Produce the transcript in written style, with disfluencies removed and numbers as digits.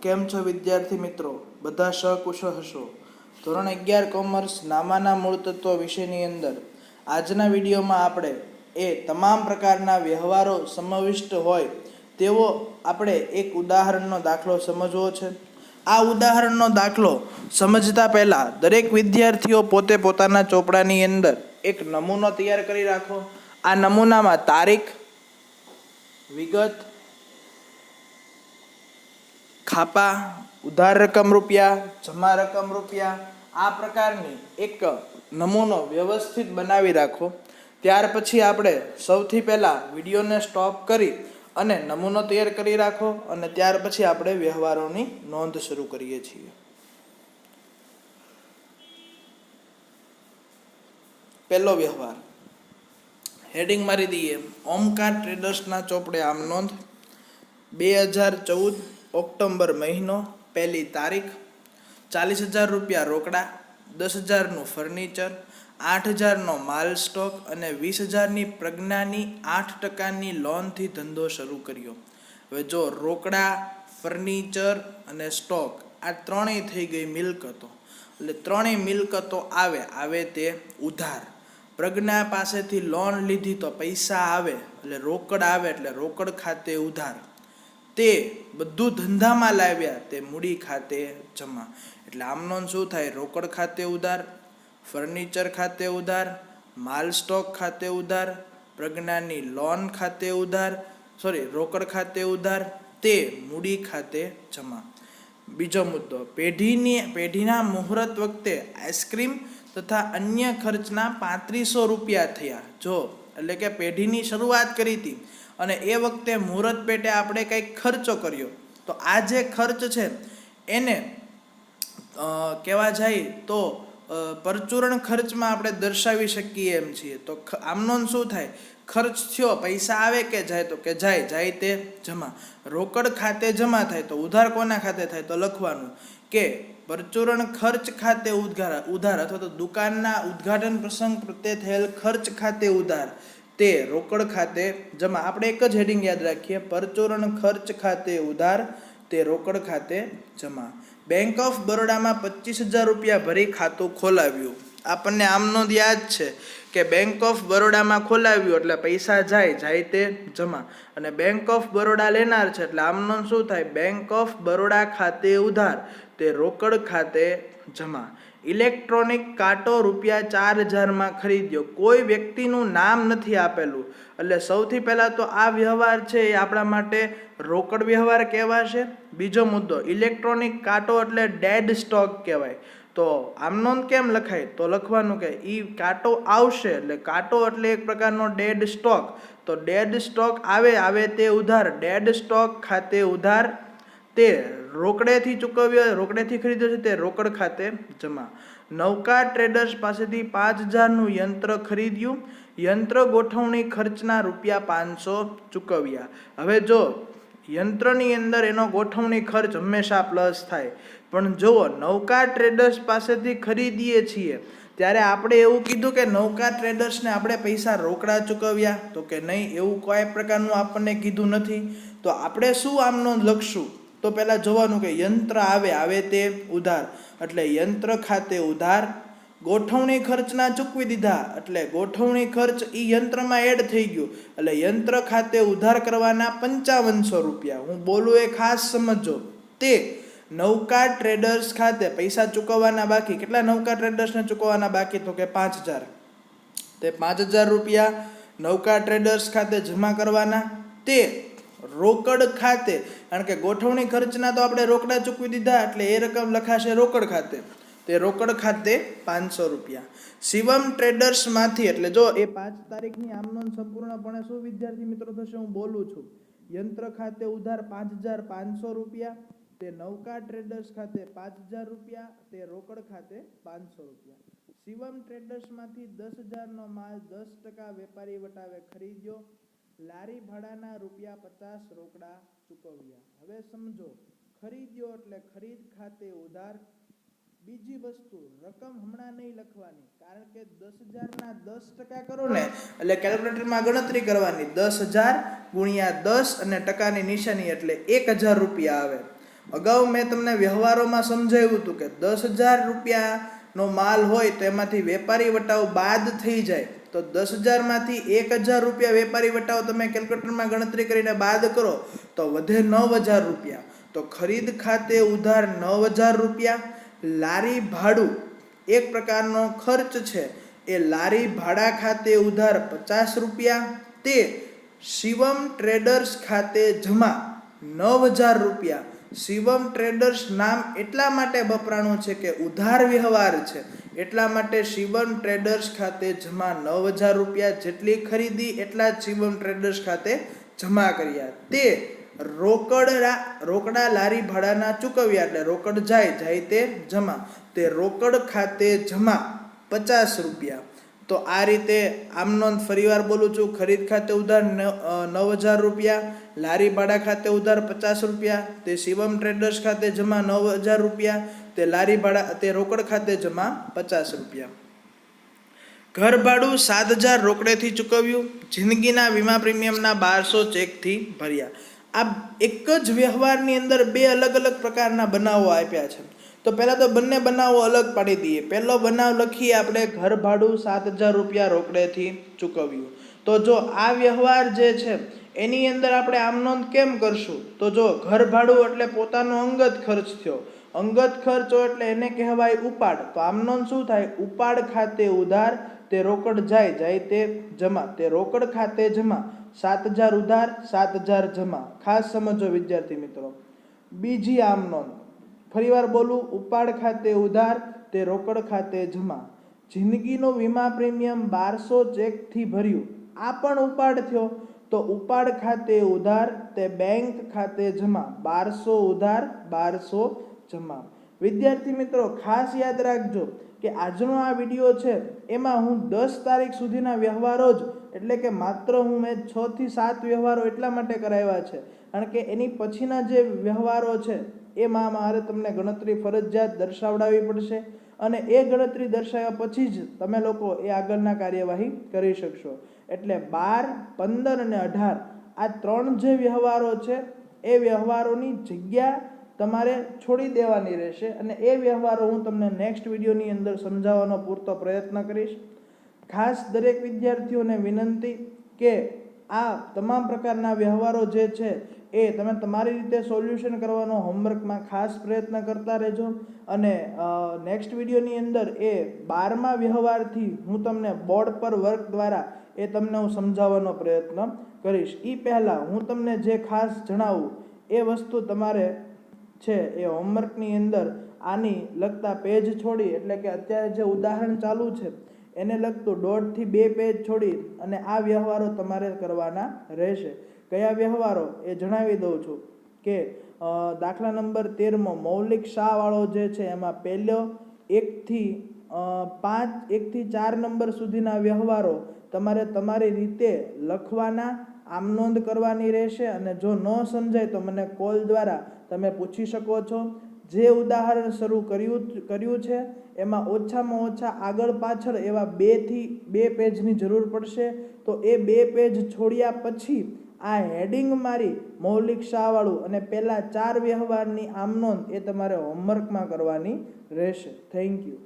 કેમ છો વિદ્યાર્થી મિત્રો? બધા સકુશળ હશો. ધોરણ 11 કોમર્સ નામાના મૂળ તત્વો વિષયની અંદર આજના વિડીયોમાં આપણે તમામ પ્રકારના વ્યવહારો સમાવિષ્ટ હોય તેવો આપણે એક ઉદાહરણનો દાખલો સમજવો છે. આ ઉદાહરણનો દાખલો સમજતા પહેલા દરેક વિદ્યાર્થીઓ પોતે પોતાના ચોપડાની અંદર એક નમૂનો તૈયાર કરી રાખો. આ નમૂનામાં તારીખ, વિગત, ખાપા, ઉધાર રકમ રૂપિયા, જમા રકમ રૂપિયા, આ પ્રકારની એક નમૂનો વ્યવસ્થિત બનાવી રાખો. ત્યાર પછી આપણે સૌથી પહેલાં વિડીયોને સ્ટોપ કરી અને નમૂનો તૈયાર કરી રાખો અને ત્યાર પછી આપણે વ્યવહારોની નોંધ શરૂ કરીએ છીએ. પહેલો વ્યવહાર હેડિંગ મારી દઈએ. ઓમકાર ટ્રેડર્સના ચોપડે આમ નોંધ 2014 ઓક્ટોબર મહિનો, પહેલી તારીખ, 40,000 રૂપિયા રોકડા, 10,000નું ફર્નિચર, 8,000નો માલ સ્ટોક અને 20,000ની પ્રજ્ઞાની 8%ની લોનથી ધંધો શરૂ કર્યો. હવે જો રોકડા, ફર્નિચર અને સ્ટોક આ ત્રણેય થઈ ગઈ મિલકતો. એટલે ત્રણેય મિલકતો આવે તે ઉધાર. પ્રજ્ઞા પાસેથી લોન લીધી તો પૈસા આવે એટલે રોકડ આવે એટલે રોકડ ખાતે ઉધાર. તે બધું ધંધામાં લાવ્યા તે મૂડી ખાતે જમા. એટલે આમનો શું થાય? રોકડ ખાતે ઉધાર, ફર્નિચર ખાતે ઉધાર, માલ સ્ટોક ખાતે ઉધાર, પ્રજ્ઞાની લોન ખાતે ઉધાર, રોકડ ખાતે ઉધાર, તે મૂડી ખાતે જમા. બીજો મુદ્દો, પેઢીના મુહૂર્ત વખતે આઈસ્ક્રીમ તથા અન્ય ખર્ચના 3500 રૂપિયા થયા. જો એટલે કે પેઢીની શરૂઆત કરી હતી અને એ વખતે મુહૂર્ત પેટે આપણે કંઈક ખર્ચો કર્યો તો આ જે ખર્ચ છે એને કહેવા જાય તો પરચુરણ ખર્ચમાં આપણે દર્શાવી શકીએ એમ છીએ. તો આમનો શું થાય? ખર્ચ થયો, પૈસા આવે કે જાય? તો કે જાય તે જમા. રોકડ ખાતે જમા થાય તો ઉધાર કોના ખાતે થાય? તો લખવાનું કે પરચુરણ ખર્ચ ખાતે ઉધાર અથવા તો દુકાનના ઉદ્ઘાટન પ્રસંગ પ્રત્યે થયેલ ખર્ચ ખાતે ઉધાર, તે રોકડ ખાતે જમા. આપણે એક જ હેડિંગ યાદ રાખીએ, પરચુરણ ખર્ચ ખાતે ઉધાર, તે રોકડ ખાતે જમા. બેંક ઓફ બરોડામાં 25,000 રૂપિયા ભરી ખાતું ખોલાવ્યું. આપણને આમનો યાદ છે કે બેંક ઓફ બરોડામાં ખોલાવ્યું એટલે પૈસા જાય તે જમા. અને બેંક ઓફ બરોડા લેનાર છે એટલે આમનો શું થાય? બેંક ઓફ બરોડા ખાતે ઉધાર, તે રોકડ ખાતે જમા. ઇલેક્ટ્રોનિક કાંટો રૂપિયા 4,000માં ખરીદ્યો. કોઈ વ્યક્તિનું નામ નથી આપેલું એટલે સૌથી પહેલાં તો આ વ્યવહાર છે એ આપણા માટે રોકડ વ્યવહાર કહેવાશે. બીજો મુદ્દો, ઇલેક્ટ્રોનિક કાંટો એટલે ડેડ સ્ટોક કહેવાય. તો આમનો કેમ લખાય? તો લખવાનું કે કાંટો આવશે એટલે કાંટો એટલે એક પ્રકારનો ડેડ સ્ટોક. તો ડેડ સ્ટોક આવે તે ઉધાર, ડેડ સ્ટોક ખાતે ઉધાર, તે રોકડેથી ચૂકવ્યો, રોકડેથી ખરીદ્યો છે તે રોકડ ખાતે જમા. નવકાર ટ્રેડર્સ પાસેથી 5,000નું યંત્ર ખરીદ્યું. યંત્ર ગોઠવણી ખર્ચના રૂપિયા 500 ચૂકવ્યા. હવે જો યંત્રની અંદર એનો ગોઠવણી ખર્ચ હંમેશા પ્લસ થાય, પણ જુઓ નવકાર ટ્રેડર્સ પાસેથી ખરીદીએ છીએ ત્યારે આપણે એવું કીધું કે નવકાર ટ્રેડર્સને આપણે પૈસા રોકડા ચૂકવ્યા? તો કે નહીં, એવું કોઈ પ્રકારનું આપણને કીધું નથી. તો આપણે શું આમનો લખશું? તો પહેલાં જોવાનું કે યંત્ર આવે તે ઉધાર એટલે યંત્ર ખાતે ઉધાર. ગોઠવણી ખર્ચના ચૂકવી દીધા એટલે ગોઠવણી ખર્ચ એ યંત્રમાં એડ થઈ ગયું એટલે યંત્ર ખાતે ઉધાર કરવાના 5500 રૂપિયા. હું બોલું એ ખાસ સમજો. તે નવકાર ટ્રેડર્સ ખાતે પૈસા ચૂકવવાના બાકી. કેટલા નવકાર ટ્રેડર્સને ચૂકવવાના બાકી? તો કે 5,000. તે 5,000 રૂપિયા નવકાર ટ્રેડર્સ ખાતે જમા કરવાના, તે રોકડ ખાતે. કારણ કે ગોઠવણી ખર્ચના તો આપણે રોકડા ચૂકવી દીધા એટલે એ રકમ લખાશે રોકડ ખાતે, તે રોકડ ખાતે 500 રૂપિયા. શિવમ ટ્રેડર્સમાંથી એટલે જો એ 5 તારીખની આમનો સંપૂર્ણપણે શું વિદ્યાર્થી મિત્રો થશે? હું બોલું છું. યંત્ર ખાતે ઉધાર 5,500 રૂપિયા, તે નવકાર ટ્રેડર્સ ખાતે 5,000 રૂપિયા, તે રોકડ ખાતે 500 રૂપિયા. શિવમ ટ્રેડર્સમાંથી 10,000નો માલ 10% વેપારી વટાવે ખરીદ્યો. લારી ભાડાના રૂપિયા 50 રોકડા ચૂકવ્યા. હવે સમજો, ખરીદ્યો એટલે ખરીદ ખાતે ઉધાર. બીજી વસ્તુ, રકમ હમણાં નહીં લખવાની કારણ કે 10,000ના 10% કરો ને એટલે કેલ્ક્યુલેટરમાં ગણતરી કરવાની. 10,000 ગુણ્યા 10 અને ટકાની નિશાની એટલે 1,000 રૂપિયા આવે. અગાઉ મેં તમને વ્યવહારોમાં સમજાવ્યું હતું કે 10,000 રૂપિયાનો માલ હોય તો એમાંથી વેપારી વટાવ બાદ થઈ જાય તો 10,000 માંથી 1,000 રૂપિયા વેપારી વટાવ તમે કેલ્ક્યુલેટરમાં ગણતરી કરીને બાદ કરો તો વધે 9,000 રૂપિયા. તો ખરીદ ખાતે ઉધાર 9,000 રૂપિયા. લારી ભાડું એક પ્રકારનો ખર્ચ છે, એ લારી ભાડા ખાતે ઉધાર 50 રૂપિયા. તે શિવમ ટ્રેડર્સ ખાતે જમા 9,000 રૂપિયા. શિવમ ટ્રેડર્સ નામ એટલા માટે વપરાણું છે કે ઉધાર વ્યવહાર છે, એટલા માટે શિવમ ટ્રેડર્સ ખાતે જમા 9,000 રૂપિયા. જેટલી ખરીદી એટલા જ શિવમ ટ્રેડર્સ ખાતે જમા કર્યા. તે રોકડા લારી ભાડાના ચૂકવ્યા, એટલે રોકડ જાય તે જમા. તે રોકડ ખાતે જમા 50 રૂપિયા. તો આ રીતે આમ નોંધ ફરીવાર બોલું છું. ખરીદ ખાતે ઉધાર 9,000 રૂપિયા, લારી ભાડા ખાતે ઉધાર 50 રૂપિયા, તે શિવમ ટ્રેડર્સ ખાતે જમા 9,000 રૂપિયા, તે લારી ભાડા તે રોકડ ખાતે જમા 50 રૂપિયા. ઘર ભાડું 7,000 રોકડેથી ચૂકવ્યું. જિંદગીના વીમા પ્રીમિયમના 1,200 ચેકથી ભર્યા. આ એક જ વ્યવહારની અંદર બે અલગ અલગ પ્રકારના બનાવો આપ્યા છે. તો પહેલાં તો બંને બનાવો અલગ પાડી દઈએ. પહેલો બનાવ લખીએ આપણે, ઘર ભાડું 7,000 રૂપિયા રોકડેથી ચૂકવ્યું. તો જો આ વ્યવહાર જે છે એની અંદર આપણે આમ નોંધ કેમ કરશું? તો જો ઘર ભાડું એટલે પોતાનો અંગત ખર્ચ થયો. અંગત ખર્ચો એટલે એને કહેવાય ઉપાડ. તો આમ નોંધ શું થાય? ઉપાડ ખાતે ઉધાર, તે રોકડ જાય તે જમા. તે રોકડ ખાતે જમા 7,000 ઉધાર, 7,000 જમા. ખાસ સમજો વિદ્યાર્થી મિત્રો. બીજી આમ નોંધ ફરીવાર બોલું, ઉપાડ ખાતે ઉધાર, તે રોકડ ખાતે જમા. જિંદગીનો વીમા પ્રીમિયમ 1,200 ચેકથી ભર્યું. આ પણ ઉપાડ થયો. તો ઉપાડ ખાતે ઉધાર, તે બેંક ખાતે જમા. 1,200 ઉધાર, 1,200 જમા. વિદ્યાર્થી મિત્રો ખાસ યાદ રાખજો કે આજનો આ વિડીયો છે એમાં હું 10 તારીખ સુધીના વ્યવહારો જ, એટલે કે માત્ર મેં 6 થી 7 વ્યવહારો એટલા માટે કરાવ્યા છે કારણ કે એની પછીના જે વ્યવહારો છે એમાં મારે તમને ગણતરી ફરજિયાત દર્શાવડાવવી પડશે અને એ ગણતરી દર્શાવ્યા પછી જ તમે લોકો એ આગળના કાર્યવાહી કરી શકશો. એટલે 12, 15 અને 18 આ 3 જે વ્યવહારો છે એ વ્યવહારોની જગ્યા તમારે છોડી દેવાની રહેશે અને એ વ્યવહારો હું તમને નેક્સ્ટ વિડીયોની અંદર સમજાવવાનો પૂરતો પ્રયત્ન કરીશ. ખાસ દરેક વિદ્યાર્થીઓને વિનંતી કે આ તમામ પ્રકારના વ્યવહારો જે છે એ તમે તમારી રીતે સોલ્યુશન કરવાનો હોમવર્કમાં ખાસ પ્રયત્ન કરતા રહેજો અને નેક્સ્ટ વિડીયોની અંદર એ 12મા વ્યવહારથી હું તમને બોર્ડ પર વર્ક દ્વારા એ તમને હું સમજાવવાનો પ્રયત્ન કરીશ. એ પહેલાં હું તમને જે ખાસ જણાવું એ વસ્તુ તમારે છે એ હોમવર્કની અંદર આની લગતા પેજ છોડી, એટલે કે અત્યારે જે ઉદાહરણ ચાલુ છે એને લગતું 1.5 થી 2 પેજ છોડી અને આ વ્યવહારો તમારે કરવાના રહેશે. કયા વ્યવહારો એ જણાવી દઉં છું કે દાખલા નંબર 13 મૌલિક શા વાળો જે છે એમાં પહેલો 1 થી 4 નંબર સુધીના વ્યવહારો તમારે તમારી રીતે લખવાના, આમ નોંધ કરવાની રહેશે અને જો ન સમજાય તો મને કોલ દ્વારા તમે પૂછી શકો છો. જે ઉદાહરણ શરૂ કર્યું છે એમાં ઓછામાં ઓછા આગળ પાછળ એવા 2 પેજની જરૂર પડશે. તો એ 2 પેજ છોડ્યા પછી આ હેડિંગ મારી મૌલિક શા વાળું અને પહેલા 4 વ્યવહારની આમ નોંધ એ તમારે હોમવર્કમાં કરવાની રહેશે. Thank you.